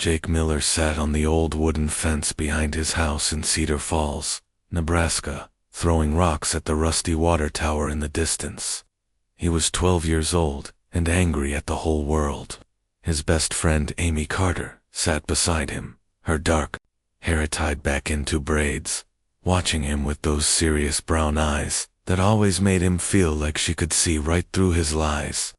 Jake Miller sat on the old wooden fence behind his house in Cedar Falls, Nebraska, throwing rocks at the rusty water tower in the distance. He was 12 years old and angry at the whole world. His best friend Amy Carter sat beside him, her dark hair tied back into braids, watching him with those serious brown eyes that always made him feel like she could see right through his lies.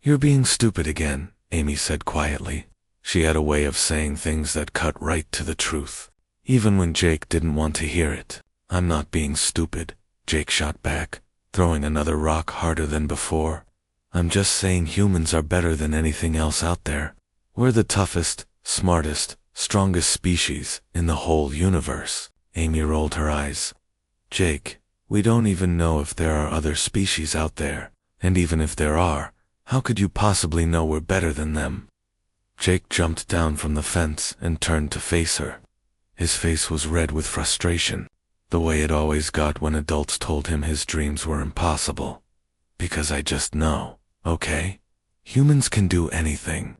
"You're being stupid again," Amy said quietly. She had a way of saying things that cut right to the truth, even when Jake didn't want to hear it. "I'm not being stupid," Jake shot back, throwing another rock harder than before. "I'm just saying humans are better than anything else out there. We're the toughest, smartest, strongest species in the whole universe." Amy rolled her eyes. "Jake, we don't even know if there are other species out there, and even if there are, how could you possibly know we're better than them?" Jake jumped down from the fence and turned to face her. His face was red with frustration, the way it always got when adults told him his dreams were impossible. "Because I just know, okay? Humans can do anything.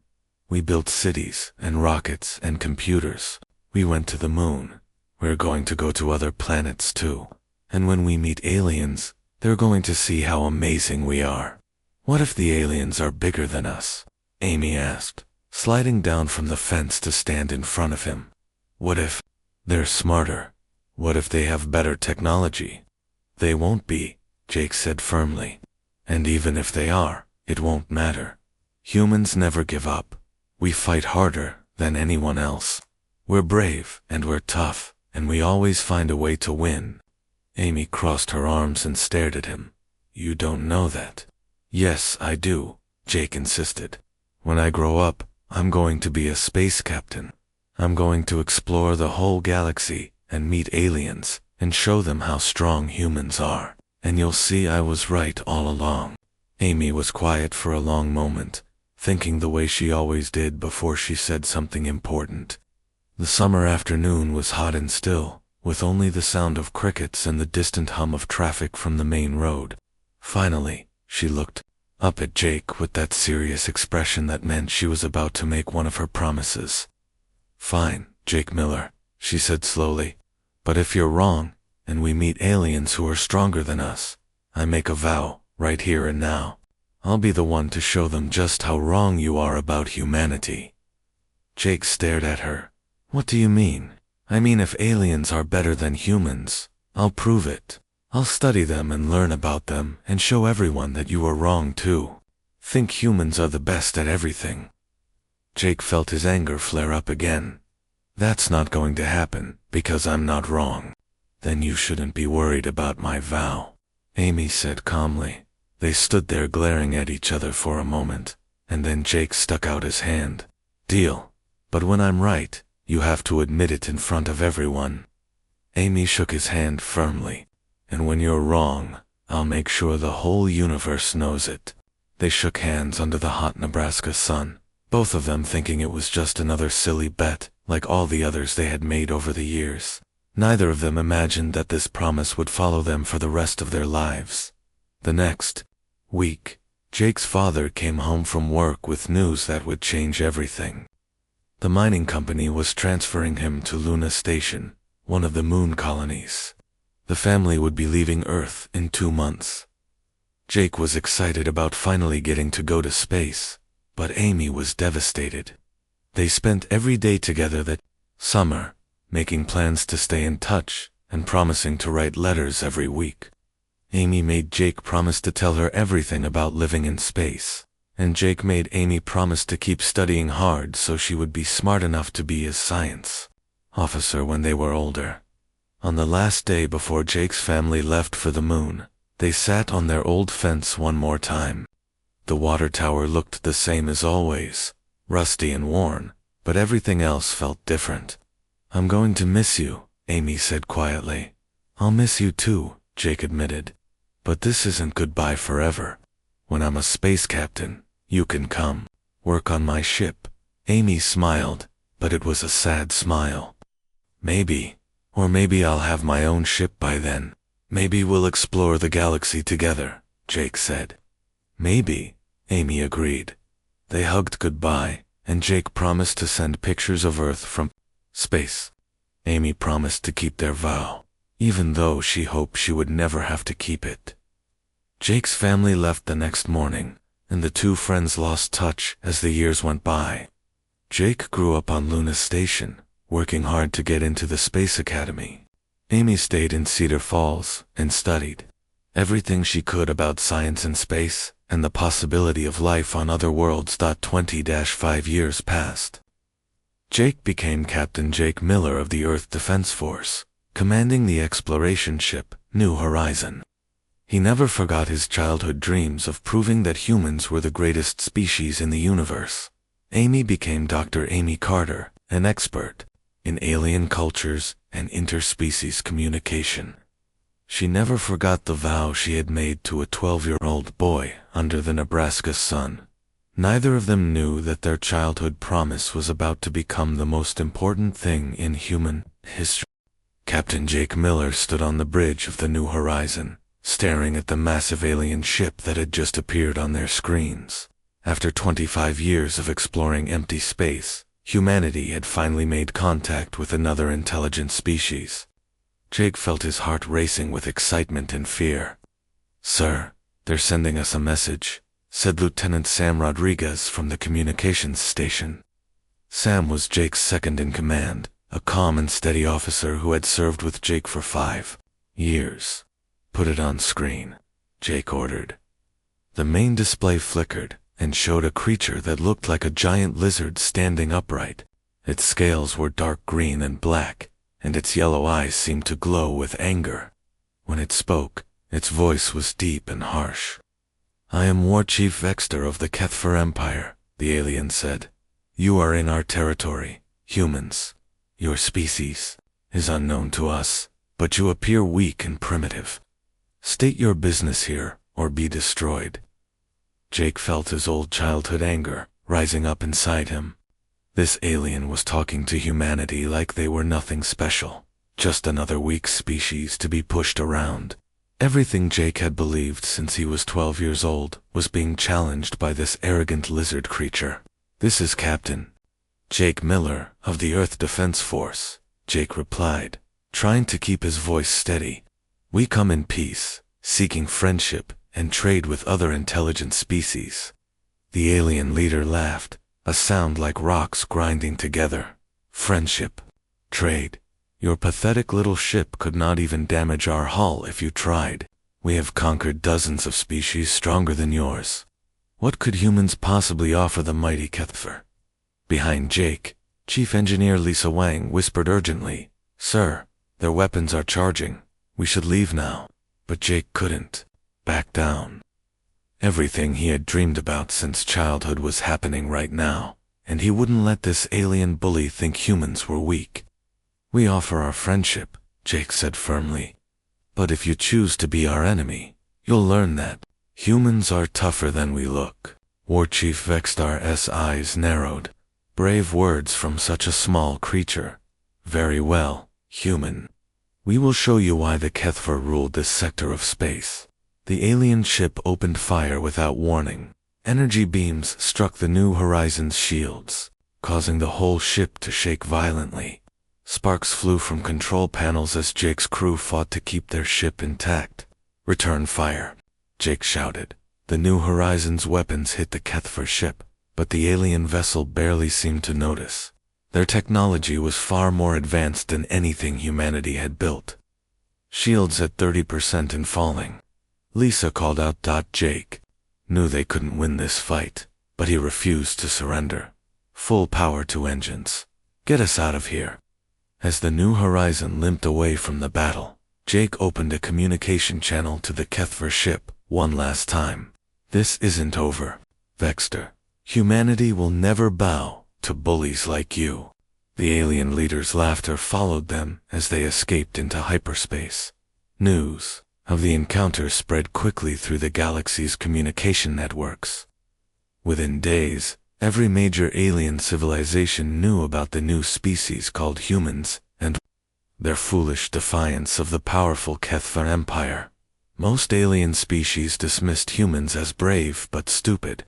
We built cities and rockets and computers. We went to the moon. We're going to go to other planets too. And when we meet aliens, they're going to see how amazing we are." "What if the aliens are bigger than us?" Amy asked, sliding down from the fence to stand in front of him. "What if they're smarter? What if they have better technology?" "They won't be," Jake said firmly. "And even if they are, it won't matter. Humans never give up. We fight harder than anyone else. We're brave and we're tough, and we always find a way to win." Amy crossed her arms and stared at him. "You don't know that." "Yes, I do," Jake insisted. "When I grow up, I'm going to be a space captain. I'm going to explore the whole galaxy and meet aliens and show them how strong humans are. And you'll see I was right all along." Amy was quiet for a long moment, thinking the way she always did before she said something important. The summer afternoon was hot and still, with only the sound of crickets and the distant hum of traffic from the main road. Finally, she looked up at Jake with that serious expression that meant she was about to make one of her promises. "Fine, Jake Miller," she said slowly. "But if you're wrong, and we meet aliens who are stronger than us, I make a vow, right here and now. I'll be the one to show them just how wrong you are about humanity." Jake stared at her. "What do you mean?" "I mean, if aliens are better than humans, I'll prove it. I'll study them and learn about them and show everyone that you are wrong too. Think humans are the best at everything." Jake felt his anger flare up again. "That's not going to happen, because I'm not wrong." "Then you shouldn't be worried about my vow," Amy said calmly. They stood there glaring at each other for a moment, and then Jake stuck out his hand. "Deal. But when I'm right, you have to admit it in front of everyone." Amy shook his hand firmly. "And when you're wrong, I'll make sure the whole universe knows it." They shook hands under the hot Nebraska sun, both of them thinking it was just another silly bet, like all the others they had made over the years. Neither of them imagined that this promise would follow them for the rest of their lives. The next week, Jake's father came home from work with news that would change everything. The mining company was transferring him to Luna Station, one of the moon colonies. The family would be leaving Earth in 2 months. Jake was excited about finally getting to go to space, but Amy was devastated. They spent every day together that summer, making plans to stay in touch and promising to write letters every week. Amy made Jake promise to tell her everything about living in space, and Jake made Amy promise to keep studying hard so she would be smart enough to be a science officer when they were older. On the last day before Jake's family left for the moon, they sat on their old fence one more time. The water tower looked the same as always, rusty and worn, but everything else felt different. "I'm going to miss you," Amy said quietly. "I'll miss you too," Jake admitted. "But this isn't goodbye forever. When I'm a space captain, you can come work on my ship." Amy smiled, but it was a sad smile. "Maybe. Or maybe I'll have my own ship by then. Maybe we'll explore the galaxy together," Jake said. "Maybe," Amy agreed. They hugged goodbye, and Jake promised to send pictures of Earth from space. Amy promised to keep their vow, even though she hoped she would never have to keep it. Jake's family left the next morning, and the two friends lost touch as the years went by. Jake grew up on Luna Station, working hard to get into the Space Academy. Amy stayed in Cedar Falls and studied everything she could about science and space and the possibility of life on other worlds. 20-5 years passed. Jake became Captain Jake Miller of the Earth Defense Force, commanding the exploration ship New Horizon. He never forgot his childhood dreams of proving that humans were the greatest species in the universe. Amy became Dr. Amy Carter, an expert in alien cultures and interspecies communication. She never forgot the vow she had made to a 12-year-old boy under the Nebraska sun. Neither of them knew that their childhood promise was about to become the most important thing in human history. Captain Jake Miller stood on the bridge of the New Horizon, staring at the massive alien ship that had just appeared on their screens. After 25 years of exploring empty space, humanity had finally made contact with another intelligent species. Jake felt his heart racing with excitement and fear. "Sir, they're sending us a message," said Lieutenant Sam Rodriguez from the communications station. Sam was Jake's second in command, a calm and steady officer who had served with Jake for 5 years. "Put it on screen," Jake ordered. The main display flickered and showed a creature that looked like a giant lizard standing upright. Its scales were dark green and black, and its yellow eyes seemed to glow with anger. When it spoke, its voice was deep and harsh. "I am War Chief Vexter of the Kethfer Empire," the alien said. "You are in our territory, humans. Your species is unknown to us, but you appear weak and primitive. State your business here, or be destroyed." Jake felt his old childhood anger rising up inside him. This alien was talking to humanity like they were nothing special, just another weak species to be pushed around. Everything Jake had believed since he was 12 years old was being challenged by this arrogant lizard creature. "This is Captain Jake Miller of the Earth Defense Force," Jake replied, trying to keep his voice steady. "We come in peace, seeking friendship and trade with other intelligent species." The alien leader laughed, a sound like rocks grinding together. "Friendship, trade. Your pathetic little ship could not even damage our hull if you tried. We have conquered dozens of species stronger than yours. What could humans possibly offer the mighty Kethfer?" Behind Jake, Chief Engineer Lisa Wang whispered urgently, "Sir, their weapons are charging. We should leave now." But Jake couldn't back down. Everything he had dreamed about since childhood was happening right now, and he wouldn't let this alien bully think humans were weak. "We offer our friendship," Jake said firmly. "But if you choose to be our enemy, you'll learn that humans are tougher than we look." War Chief Vextar's eyes narrowed. Brave words from such a small creature. "Very well, human. We will show you why the Kethfer ruled this sector of space." The alien ship opened fire without warning. Energy beams struck the New Horizon's shields, causing the whole ship to shake violently. Sparks flew from control panels as Jake's crew fought to keep their ship intact. "Return fire," Jake shouted. The New Horizon's weapons hit the Kethfer ship, but the alien vessel barely seemed to notice. Their technology was far more advanced than anything humanity had built. "Shields at 30% and falling." Lisa called out. Jake knew they couldn't win this fight, but he refused to surrender. "Full power to engines. Get us out of here." As the New Horizon limped away from the battle, Jake opened a communication channel to the Kethfer ship one last time. "This isn't over, Vexter. Humanity will never bow to bullies like you." The alien leader's laughter followed them as they escaped into hyperspace. News of the encounter spread quickly through the galaxy's communication networks. Within days, every major alien civilization knew about the new species called humans and their foolish defiance of the powerful Kethfer Empire. Most alien species dismissed humans as brave but stupid.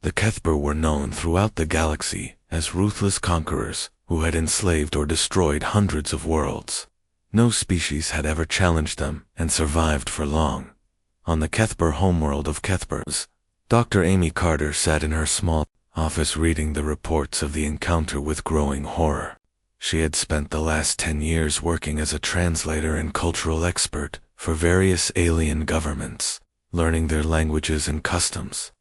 The Kethber were known throughout the galaxy as ruthless conquerors who had enslaved or destroyed hundreds of worlds. No species had ever challenged them and survived for long. On the Kethber homeworld of Kethbers, Dr. Amy Carter sat in her small office reading the reports of the encounter with growing horror. She had spent the last 10 years working as a translator and cultural expert for various alien governments, learning their languages and customs.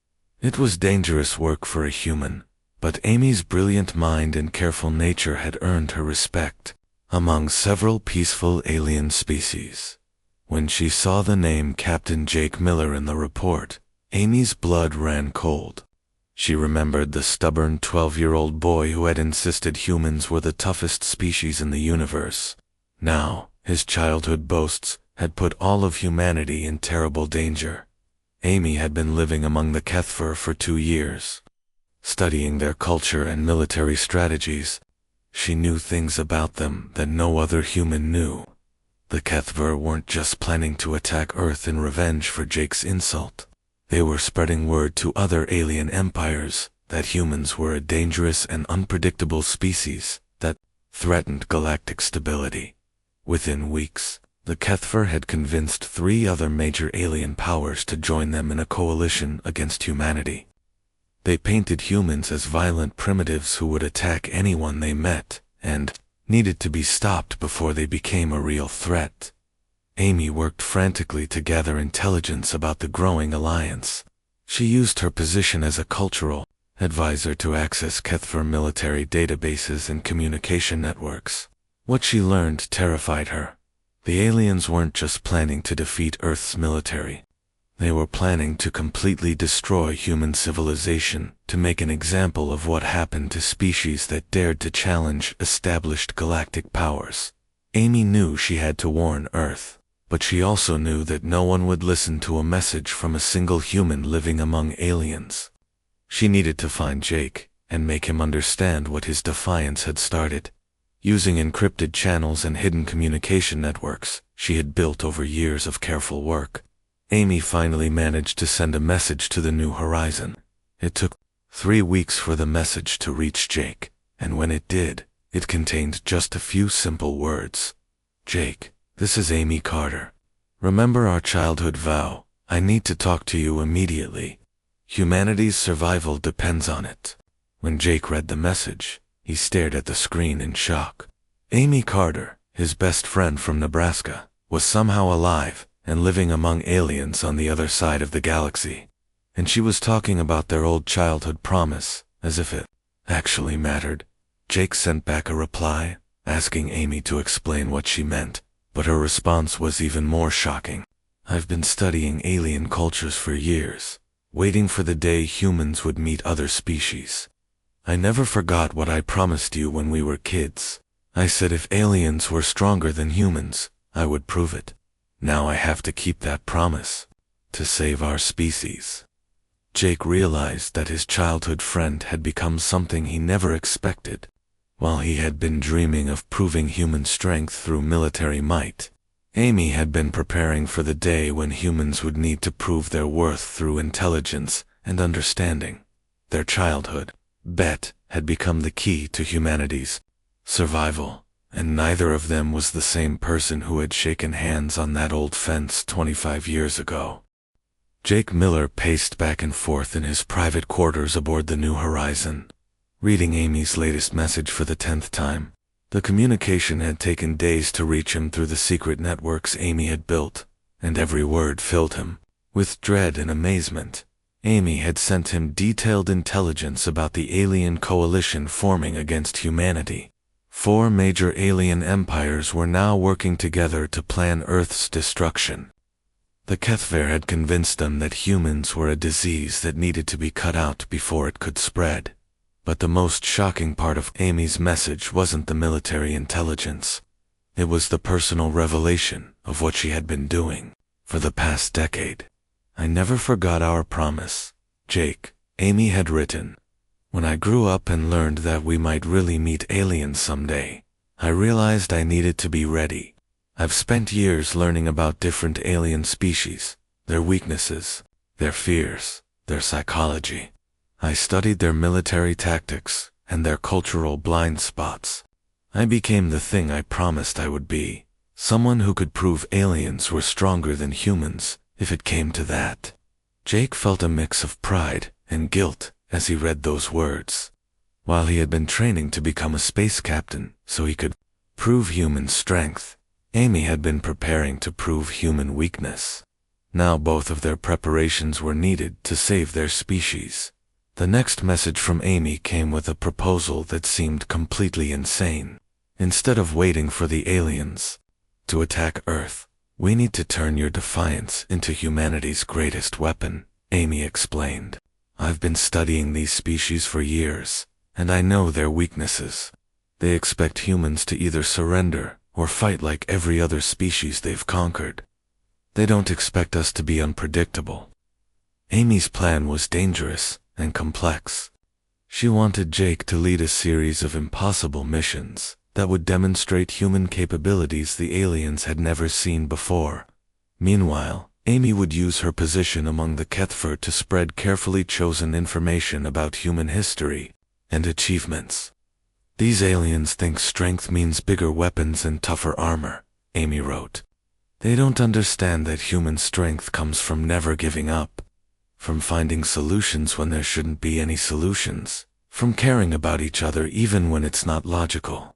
It was dangerous work for a human, but Amy's brilliant mind and careful nature had earned her respect among several peaceful alien species. When she saw the name Captain Jake Miller in the report, Amy's blood ran cold. She remembered the stubborn 12-year-old boy who had insisted humans were the toughest species in the universe. Now, his childhood boasts had put all of humanity in terrible danger. Amy had been living among the Kethver for 2 years, studying their culture and military strategies. She knew things about them that no other human knew. The Kethver weren't just planning to attack Earth in revenge for Jake's insult. They were spreading word to other alien empires that humans were a dangerous and unpredictable species that threatened galactic stability. Within weeks, the Kethver had convinced 3 other major alien powers to join them in a coalition against humanity. They painted humans as violent primitives who would attack anyone they met and needed to be stopped before they became a real threat. Amy worked frantically to gather intelligence about the growing alliance. She used her position as a cultural advisor to access Kethver military databases and communication networks. What she learned terrified her. The aliens weren't just planning to defeat Earth's military. They were planning to completely destroy human civilization to make an example of what happened to species that dared to challenge established galactic powers. Amy knew she had to warn Earth, but she also knew that no one would listen to a message from a single human living among aliens. She needed to find Jake and make him understand what his defiance had started. Using encrypted channels and hidden communication networks she had built over years of careful work, Amy finally managed to send a message to the New Horizon. It took 3 weeks for the message to reach Jake, and when it did, it contained just a few simple words. "Jake, this is Amy Carter. Remember our childhood vow. I need to talk to you immediately. Humanity's survival depends on it." When Jake read the message, he stared at the screen in shock. Amy Carter, his best friend from Nebraska, was somehow alive and living among aliens on the other side of the galaxy. And she was talking about their old childhood promise, as if it actually mattered. Jake sent back a reply, asking Amy to explain what she meant, but her response was even more shocking. "I've been studying alien cultures for years, waiting for the day humans would meet other species. I never forgot what I promised you when we were kids. I said if aliens were stronger than humans, I would prove it. Now I have to keep that promise, to save our species." Jake realized that his childhood friend had become something he never expected. While he had been dreaming of proving human strength through military might, Amy had been preparing for the day when humans would need to prove their worth through intelligence and understanding. Their childhood bet had become the key to humanity's survival, and neither of them was the same person who had shaken hands on that old fence 25 years ago. Jake Miller paced back and forth in his private quarters aboard the New Horizon, reading Amy's latest message for the 10th time. The communication had taken days to reach him through the secret networks Amy had built, and every word filled him with dread and amazement. Amy had sent him detailed intelligence about the alien coalition forming against humanity. 4 major alien empires were now working together to plan Earth's destruction. The Kethver had convinced them that humans were a disease that needed to be cut out before it could spread. But the most shocking part of Amy's message wasn't the military intelligence. It was the personal revelation of what she had been doing for the past decade. "I never forgot our promise, Jake," Amy had written. "When I grew up and learned that we might really meet aliens someday, I realized I needed to be ready. I've spent years learning about different alien species, their weaknesses, their fears, their psychology. I studied their military tactics and their cultural blind spots. I became the thing I promised I would be, someone who could prove aliens were stronger than humans, if it came to that. Jake felt a mix of pride and guilt as he read those words. While he had been training to become a space captain so he could prove human strength, Amy had been preparing to prove human weakness. Now both of their preparations were needed to save their species. The next message from Amy came with a proposal that seemed completely insane. Instead of waiting for the aliens to attack Earth, we need to turn your defiance into humanity's greatest weapon, Amy explained. I've been studying these species for years, and I know their weaknesses. They expect humans to either surrender or fight like every other species they've conquered. They don't expect us to be unpredictable. Amy's plan was dangerous and complex. She wanted Jake to lead a series of impossible missions that would demonstrate human capabilities the aliens had never seen before. Meanwhile, Amy would use her position among the Kethver to spread carefully chosen information about human history and achievements. These aliens think strength means bigger weapons and tougher armor, Amy wrote. They don't understand that human strength comes from never giving up, from finding solutions when there shouldn't be any solutions, from caring about each other even when it's not logical.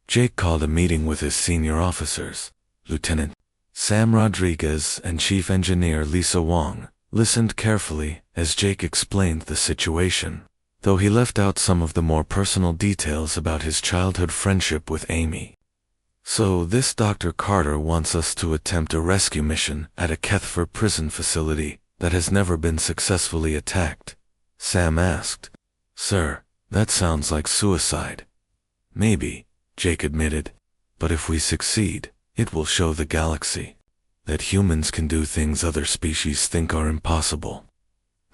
Jake called a meeting with his senior officers. Lieutenant Sam Rodriguez and Chief Engineer Lisa Wong listened carefully as Jake explained the situation, though he left out some of the more personal details about his childhood friendship with Amy. So this Dr. Carter wants us to attempt a rescue mission at a Kethver prison facility that has never been successfully attacked, Sam asked. Sir, that sounds like suicide. Maybe, Jake admitted, but if we succeed, it will show the galaxy that humans can do things other species think are impossible.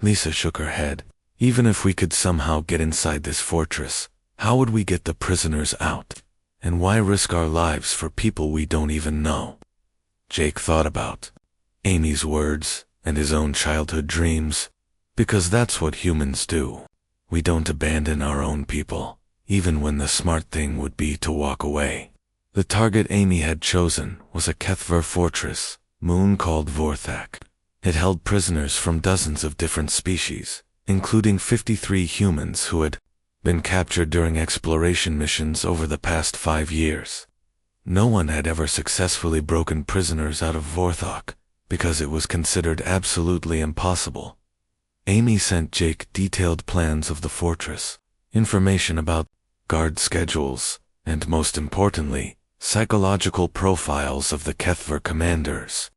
Lisa shook her head. Even if we could somehow get inside this fortress, how would we get the prisoners out? And why risk our lives for people we don't even know? Jake thought about Amy's words and his own childhood dreams, because that's what humans do. We don't abandon our own people, even when the smart thing would be to walk away. The target Amy had chosen was a Kethver fortress, moon called Vorthak. It held prisoners from dozens of different species, including 53 humans who had been captured during exploration missions over the past 5 years. No one had ever successfully broken prisoners out of Vorthok, because it was considered absolutely impossible. Amy sent Jake detailed plans of the fortress, information about guard schedules, and most importantly, psychological profiles of the Kethver commanders.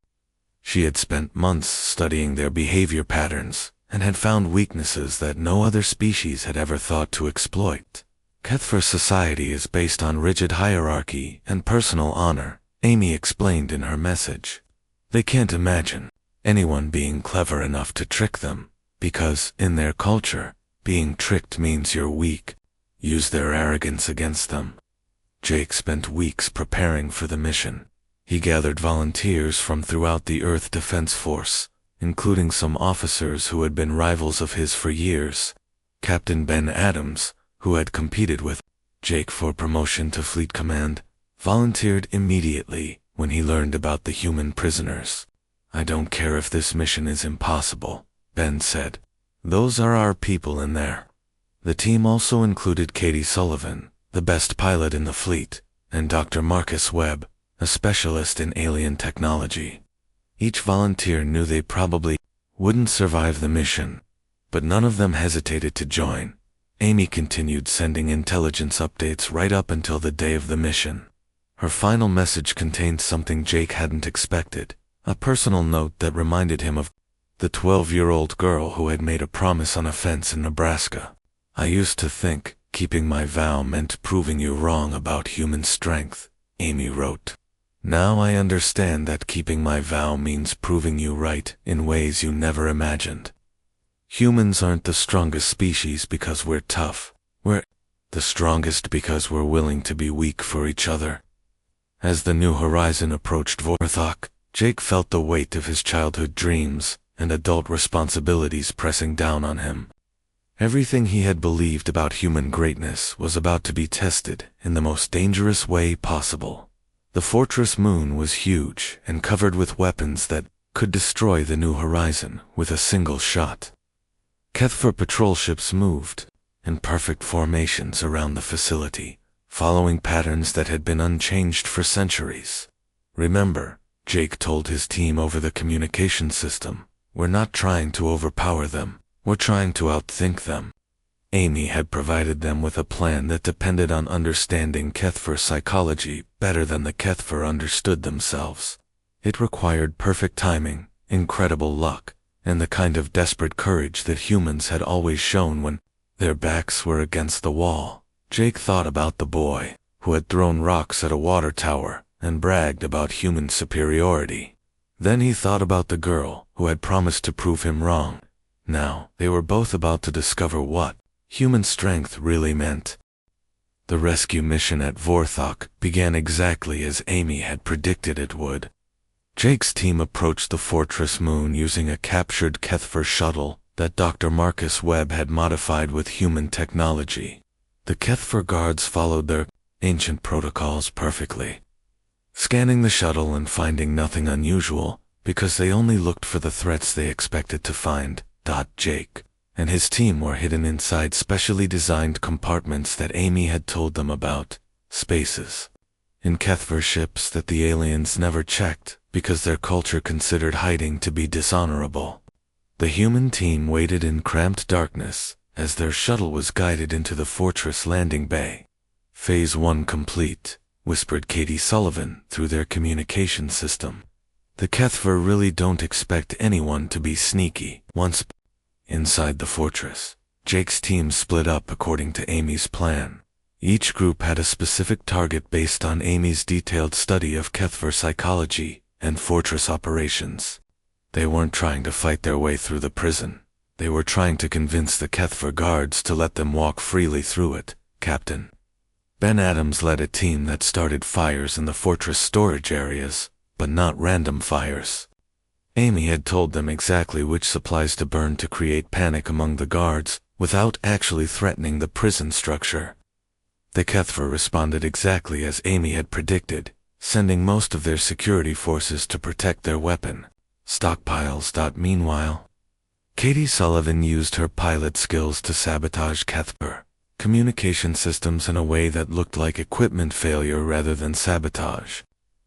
She had spent months studying their behavior patterns, and had found weaknesses that no other species had ever thought to exploit. Kethver society is based on rigid hierarchy and personal honor, Amy explained in her message. They can't imagine anyone being clever enough to trick them, because, in their culture, being tricked means you're weak. Use their arrogance against them. Jake spent weeks preparing for the mission. He gathered volunteers from throughout the Earth Defense Force, including some officers who had been rivals of his for years. Captain Ben Adams, who had competed with Jake for promotion to Fleet Command, volunteered immediately when he learned about the human prisoners. I don't care if this mission is impossible, Ben said. Those are our people in there. The team also included Katie Sullivan, the best pilot in the fleet, and Dr. Marcus Webb, a specialist in alien technology. Each volunteer knew they probably wouldn't survive the mission, but none of them hesitated to join. Amy continued sending intelligence updates right up until the day of the mission. Her final message contained something Jake hadn't expected, a personal note that reminded him of the 12-year-old girl who had made a promise on a fence in Nebraska. I used to think keeping my vow meant proving you wrong about human strength, Amy wrote. Now I understand that keeping my vow means proving you right in ways you never imagined. Humans aren't the strongest species because we're tough. We're the strongest because we're willing to be weak for each other. As the new horizon approached Vorthok, Jake felt the weight of his childhood dreams and adult responsibilities pressing down on him. Everything he had believed about human greatness was about to be tested in the most dangerous way possible. The fortress moon was huge and covered with weapons that could destroy the New Horizon with a single shot. HFY patrol ships moved in perfect formations around the facility, following patterns that had been unchanged for centuries. Remember, Jake told his team over the communication system, "We're not trying to overpower them, we're trying to outthink them." Amy had provided them with a plan that depended on understanding HFY psychology better than the HFY understood themselves. It required perfect timing, incredible luck, and the kind of desperate courage that humans had always shown when their backs were against the wall. Jake thought about the boy who had thrown rocks at a water tower and bragged about human superiority. Then he thought about the girl who had promised to prove him wrong. Now, they were both about to discover what human strength really meant. The rescue mission at Vorthok began exactly as Amy had predicted it would. Jake's team approached the fortress moon using a captured HFY shuttle that Dr. Marcus Webb had modified with human technology. The HFY guards followed their ancient protocols perfectly, scanning the shuttle and finding nothing unusual because they only looked for the threats they expected to find. Jake and his team were hidden inside specially designed compartments that Amy had told them about, spaces in HFY ships that the aliens never checked because their culture considered hiding to be dishonorable. The human team waited in cramped darkness as their shuttle was guided into the fortress landing bay. "Phase 1 complete," whispered Katie Sullivan through their communication system. "The HFY really don't expect anyone to be sneaky." Once inside the fortress, Jake's team split up according to Amy's plan. Each group had a specific target based on Amy's detailed study of HFY psychology and fortress operations. They weren't trying to fight their way through the prison. They were trying to convince the HFY guards to let them walk freely through it. Captain Ben Adams led a team that started fires in the fortress storage areas, but not random fires. Amy had told them exactly which supplies to burn to create panic among the guards without actually threatening the prison structure. The HFY responded exactly as Amy had predicted, sending most of their security forces to protect their weapon stockpiles. Meanwhile, Katie Sullivan used her pilot skills to sabotage HFY communication systems in a way that looked like equipment failure rather than sabotage.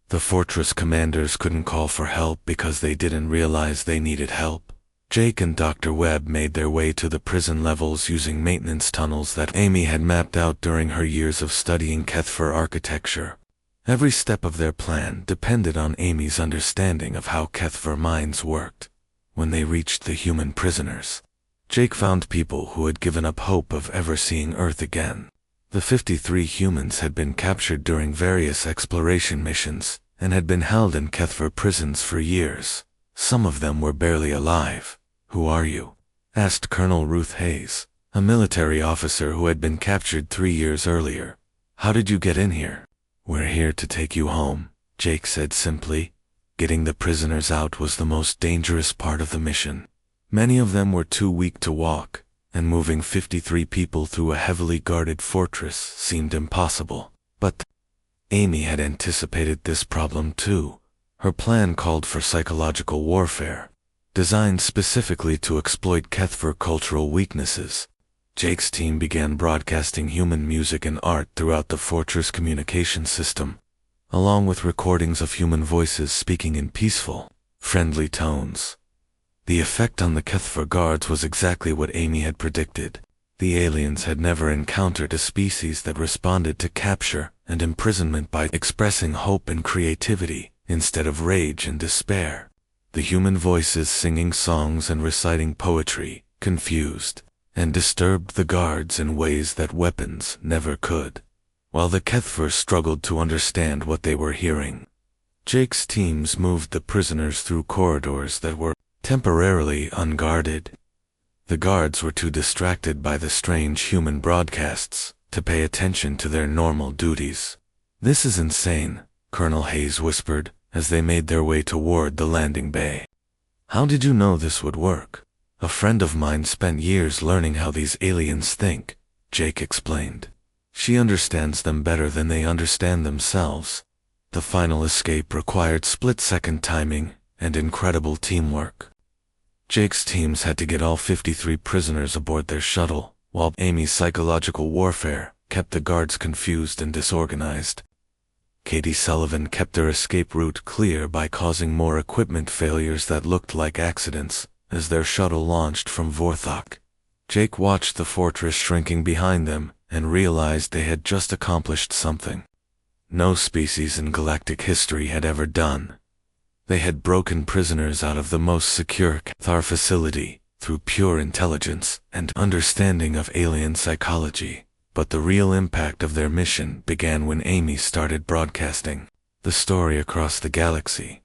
The fortress commanders couldn't call for help because they didn't realize they needed help. Jake and Dr. Webb made their way to the prison levels using maintenance tunnels that Amy had mapped out during her years of studying HFY architecture. Every step of their plan depended on Amy's understanding of how HFY minds worked. When they reached the human prisoners, Jake found people who had given up hope of ever seeing Earth again. The 53 humans had been captured during various exploration missions and had been held in HFY prisons for years. Some of them were barely alive. "Who are you?" asked Colonel Ruth Hayes, a military officer who had been captured 3 years earlier. "How did you get in here?" "We're here to take you home," Jake said simply. Getting the prisoners out was the most dangerous part of the mission. Many of them were too weak to walk, and moving 53 people through a heavily guarded fortress seemed impossible. But Amy had anticipated this problem too. Her plan called for psychological warfare, designed specifically to exploit HFY cultural weaknesses. Jake's team began broadcasting human music and art throughout the fortress communication system, along with recordings of human voices speaking in peaceful, friendly tones. The effect on the HFY guards was exactly what Amy had predicted. The aliens had never encountered a species that responded to capture and imprisonment by expressing hope and creativity instead of rage and despair. The human voices singing songs and reciting poetry confused and disturbed the guards in ways that weapons never could, while the HFY struggled to understand what they were hearing. Jake's teams moved the prisoners through corridors that were temporarily unguarded. The guards were too distracted by the strange human broadcasts to pay attention to their normal duties. "This is insane," Colonel Hayes whispered as they made their way toward the landing bay. "How did you know this would work?" A friend of mine spent years learning how these aliens think, Jake explained. She understands them better than they understand themselves. The final escape required split-second timing and incredible teamwork. Jake's teams had to get all 53 prisoners aboard their shuttle, while Amy's psychological warfare kept the guards confused and disorganized. Katie Sullivan kept their escape route clear by causing more equipment failures that looked like accidents as their shuttle launched from Vorthok. Jake watched the fortress shrinking behind them and realized they had just accomplished something no species in galactic history had ever done. They had broken prisoners out of the most secure Cathar facility through pure intelligence and understanding of alien psychology. But the real impact of their mission began when Amy started broadcasting the story across the galaxy.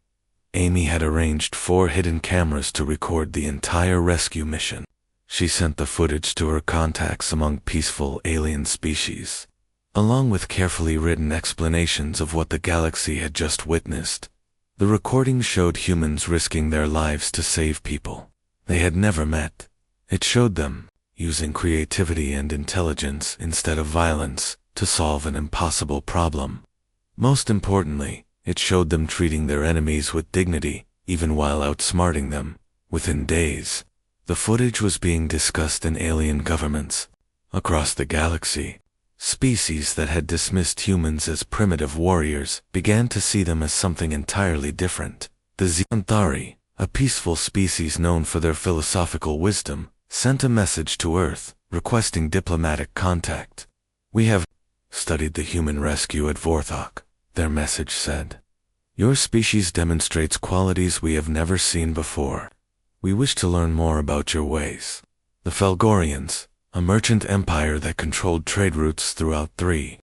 Amy had arranged 4 hidden cameras to record the entire rescue mission. She sent the footage to her contacts among peaceful alien species, along with carefully written explanations of what the galaxy had just witnessed. The recording showed humans risking their lives to save people they had never met. It showed them using creativity and intelligence instead of violence to solve an impossible problem. Most importantly, it showed them treating their enemies with dignity, even while outsmarting them. Within days, the footage was being discussed in alien governments across the galaxy. Species that had dismissed humans as primitive warriors began to see them as something entirely different. The Xanthari, a peaceful species known for their philosophical wisdom, sent a message to Earth, requesting diplomatic contact. "We have studied the human rescue at Vorthok," their message said. "Your species demonstrates qualities we have never seen before. We wish to learn more about your ways." The Felgorians, a merchant empire that controlled trade routes throughout 3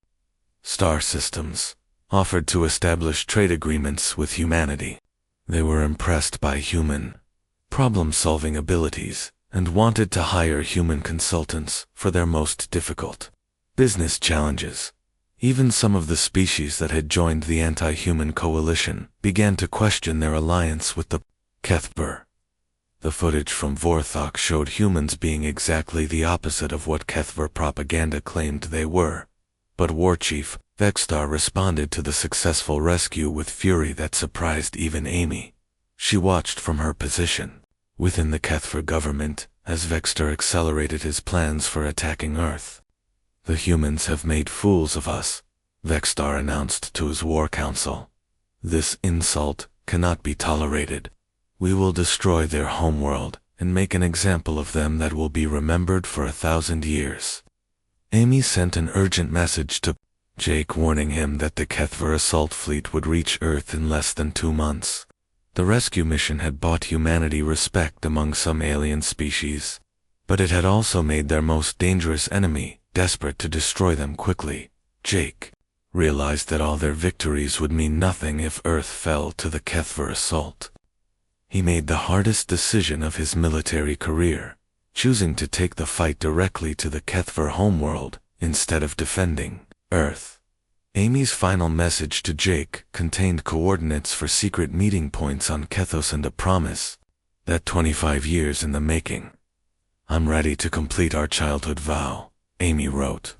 star systems, offered to establish trade agreements with humanity. They were impressed by human problem-solving abilities and wanted to hire human consultants for their most difficult business challenges. Even some of the species that had joined the anti-human coalition began to question their alliance with the Kethver. The footage from Vorthok showed humans being exactly the opposite of what Kethver propaganda claimed they were. But War Chief Vexstar responded to the successful rescue with fury that surprised even Amy. She watched from her position within the Kethver government as Vexstar accelerated his plans for attacking Earth. "The humans have made fools of us," Vexstar announced to his war council. "This insult cannot be tolerated. We will destroy their homeworld and make an example of them that will be remembered for 1,000 years. Amy sent an urgent message to Jake warning him that the Kethver assault fleet would reach Earth in less than 2 months. The rescue mission had bought humanity respect among some alien species, but it had also made their most dangerous enemy desperate to destroy them quickly. Jake realized that all their victories would mean nothing if Earth fell to the Kethver assault. He made the hardest decision of his military career, choosing to take the fight directly to the Kethver homeworld instead of defending Earth. Amy's final message to Jake contained coordinates for secret meeting points on Kethos and a promise that 25 years in the making. "I'm ready to complete our childhood vow," Amy wrote.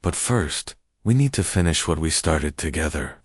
"But first, we need to finish what we started together."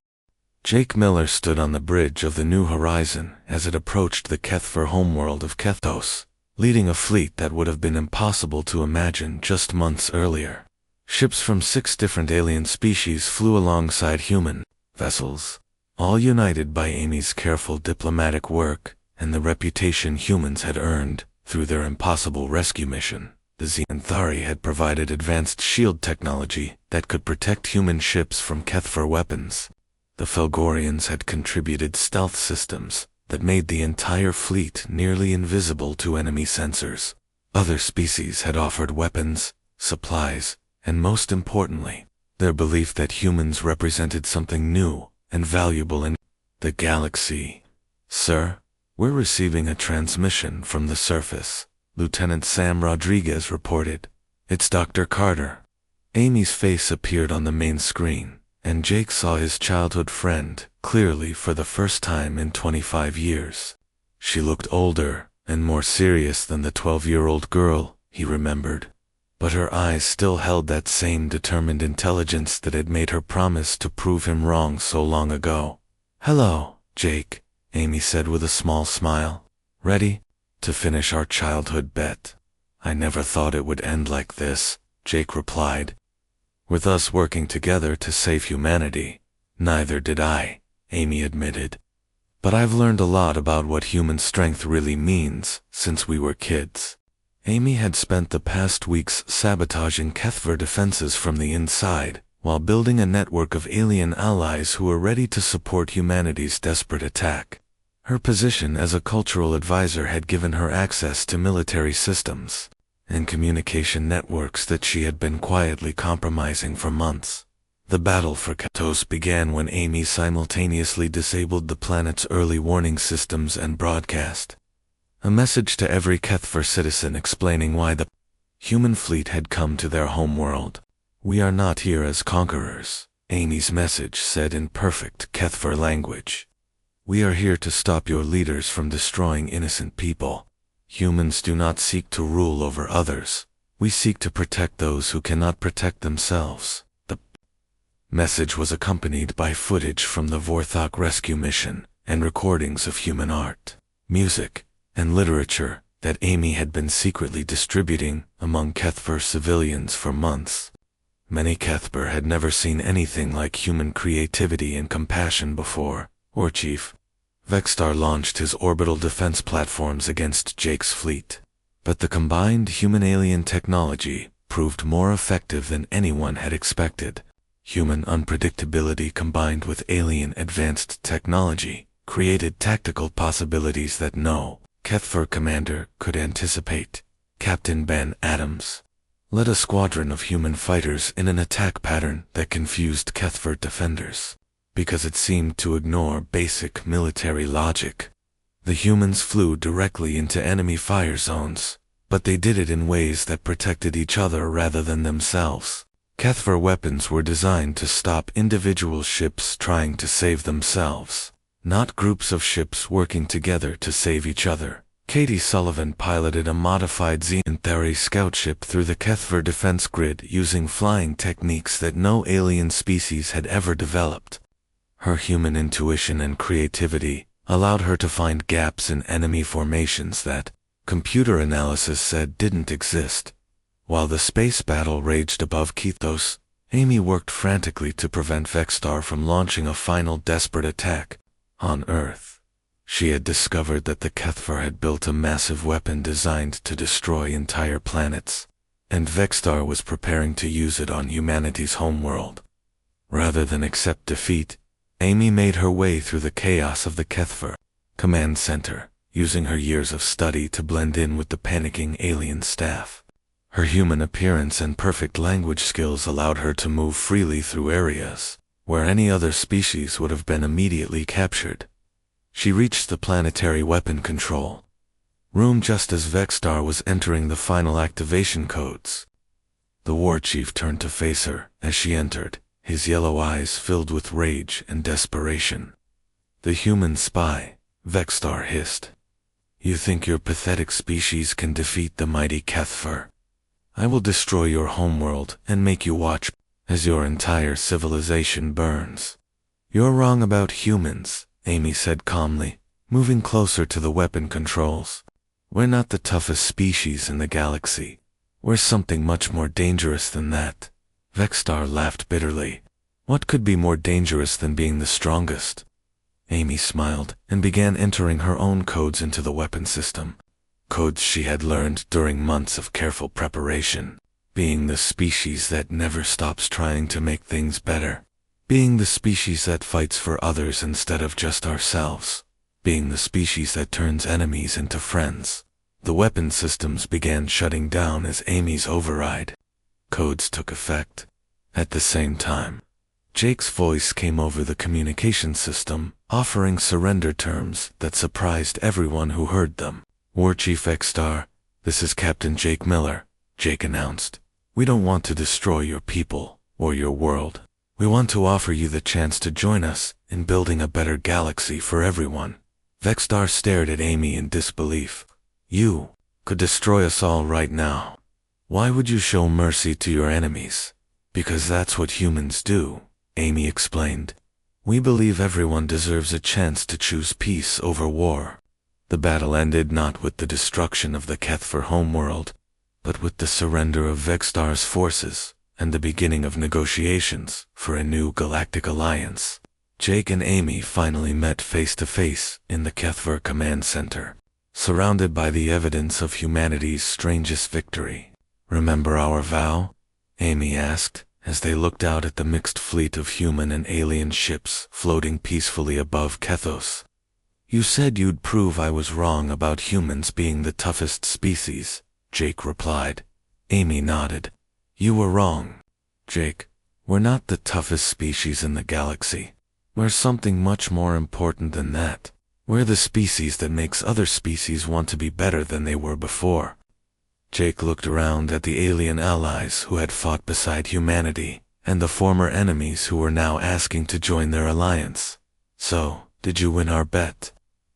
Jake Miller stood on the bridge of the New Horizon as it approached the Kethver homeworld of Kethos, leading a fleet that would have been impossible to imagine just months earlier. Ships from 6 different alien species flew alongside human vessels, all united by Amy's careful diplomatic work and the reputation humans had earned through their impossible rescue mission. The Xanthari had provided advanced shield technology that could protect human ships from Kethver weapons. The Felgorians had contributed stealth systems that made the entire fleet nearly invisible to enemy sensors. Other species had offered weapons, supplies, and most importantly, their belief that humans represented something new and valuable in the galaxy. "Sir, we're receiving a transmission from the surface," Lieutenant Sam Rodriguez reported. "It's Dr. Carter." Amy's face appeared on the main screen, and Jake saw his childhood friend clearly for the first time in 25 years. She looked older and more serious than the 12-year-old girl, he remembered. But her eyes still held that same determined intelligence that had made her promise to prove him wrong so long ago. "Hello, Jake," Amy said with a small smile. "Ready to finish our childhood bet?" "I never thought it would end like this," Jake replied. "With us working together to save humanity." "Neither did I," Amy admitted. "But I've learned a lot about what human strength really means since we were kids." Amy had spent the past weeks sabotaging Kethver defenses from the inside, while building a network of alien allies who were ready to support humanity's desperate attack. Her position as a cultural advisor had given her access to military systems and communication networks that she had been quietly compromising for months. The battle for Katos began when Amy simultaneously disabled the planet's early warning systems and broadcast a message to every Kethver citizen explaining why the human fleet had come to their homeworld. "We are not here as conquerors," Amy's message said in perfect Kethver language. "We are here to stop your leaders from destroying innocent people. Humans do not seek to rule over others. We seek to protect those who cannot protect themselves." The message was accompanied by footage from the Vorthok rescue mission and recordings of human art, music, and literature that Amy had been secretly distributing among Kethver civilians for months. Many Kethver had never seen anything like human creativity and compassion before. Warchief Vexstar launched his orbital defense platforms against Jake's fleet, but the combined human-alien technology proved more effective than anyone had expected. Human unpredictability combined with alien advanced technology created tactical possibilities that no Kethver commander could anticipate. Captain Ben Adams led a squadron of human fighters in an attack pattern that confused Kethver defenders, because it seemed to ignore basic military logic. The humans flew directly into enemy fire zones, but they did it in ways that protected each other rather than themselves. Kethver weapons were designed to stop individual ships trying to save themselves, not groups of ships working together to save each other. Katie Sullivan piloted a modified Xenthari scout ship through the Kethver defense grid using flying techniques that no alien species had ever developed. Her human intuition and creativity allowed her to find gaps in enemy formations that computer analysis said didn't exist. While the space battle raged above Kethos, Amy worked frantically to prevent Vexstar from launching a final desperate attack on Earth. She had discovered that the Kethver had built a massive weapon designed to destroy entire planets, and Vexstar was preparing to use it on humanity's homeworld. Rather than accept defeat, Amy made her way through the chaos of the Kethver command center, using her years of study to blend in with the panicking alien staff. Her human appearance and perfect language skills allowed her to move freely through areas where any other species would have been immediately captured. She reached the planetary weapon control room just as Vexstar was entering the final activation codes. The war chief turned to face her as she entered, his yellow eyes filled with rage and desperation. "The human spy," Vexstar hissed. "You think your pathetic species can defeat the mighty Kethver? I will destroy your homeworld and make you watch as your entire civilization burns." "You're wrong about humans," Amy said calmly, moving closer to the weapon controls. "We're not the toughest species in the galaxy. We're something much more dangerous than that." Vexstar laughed bitterly. "What could be more dangerous than being the strongest?" Amy smiled and began entering her own codes into the weapon system. Codes she had learned during months of careful preparation. Being the species that never stops trying to make things better. Being the species that fights for others instead of just ourselves. Being the species that turns enemies into friends. The weapon systems began shutting down as Amy's override codes took effect. At the same time, Jake's voice came over the communication system, offering surrender terms that surprised everyone who heard them. "War Chief Vexstar, this is Captain Jake Miller," Jake announced. "We don't want to destroy your people or your world. We want to offer you the chance to join us in building a better galaxy for everyone." Vexstar stared at Amy in disbelief. You could destroy us all right now. Why would you show mercy to your enemies? Because that's what humans do, Amy explained. We believe everyone deserves a chance to choose peace over war. The battle ended not with the destruction of the Kethver homeworld, but with the surrender of Vegstar's forces and the beginning of negotiations for a new galactic alliance. Jake and Amy finally met face to face in the Kethver command center, surrounded by the evidence of humanity's strangest victory. Remember our vow? Amy asked, as they looked out at the mixed fleet of human and alien ships floating peacefully above Kethos. You said you'd prove I was wrong about humans being the toughest species, Jake replied. Amy nodded. You were wrong, Jake. We're not the toughest species in the galaxy. We're something much more important than that. We're the species that makes other species want to be better than they were before. Jake looked around at the alien allies who had fought beside humanity, and the former enemies who were now asking to join their alliance. So, did you win our bet?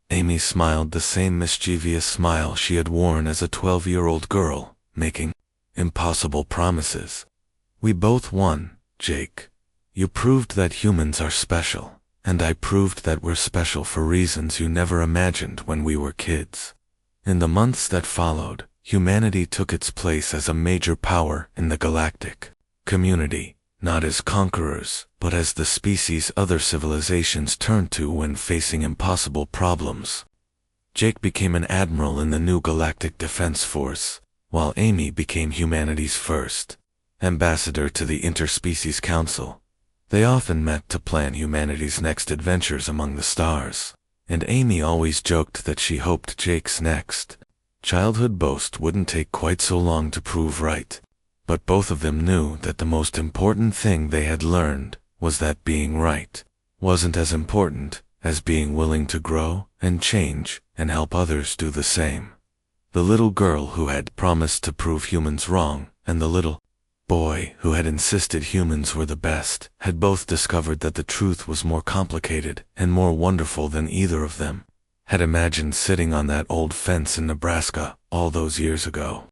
Amy smiled the same mischievous smile she had worn as a 12-year-old girl, making impossible promises. We both won, Jake. You proved that humans are special, and I proved that we're special for reasons you never imagined when we were kids. In the months that followed, humanity took its place as a major power in the galactic community, not as conquerors, but as the species other civilizations turned to when facing impossible problems. Jake became an admiral in the new Galactic Defense Force, while Amy became humanity's first ambassador to the Interspecies Council. They often met to plan humanity's next adventures among the stars, and Amy always joked that she hoped Jake's next childhood boast wouldn't take quite so long to prove right. But both of them knew that the most important thing they had learned was that being right wasn't as important as being willing to grow and change and help others do the same. The little girl who had promised to prove humans wrong and the little boy who had insisted humans were the best had both discovered that the truth was more complicated and more wonderful than either of them had imagined sitting on that old fence in Nebraska all those years ago.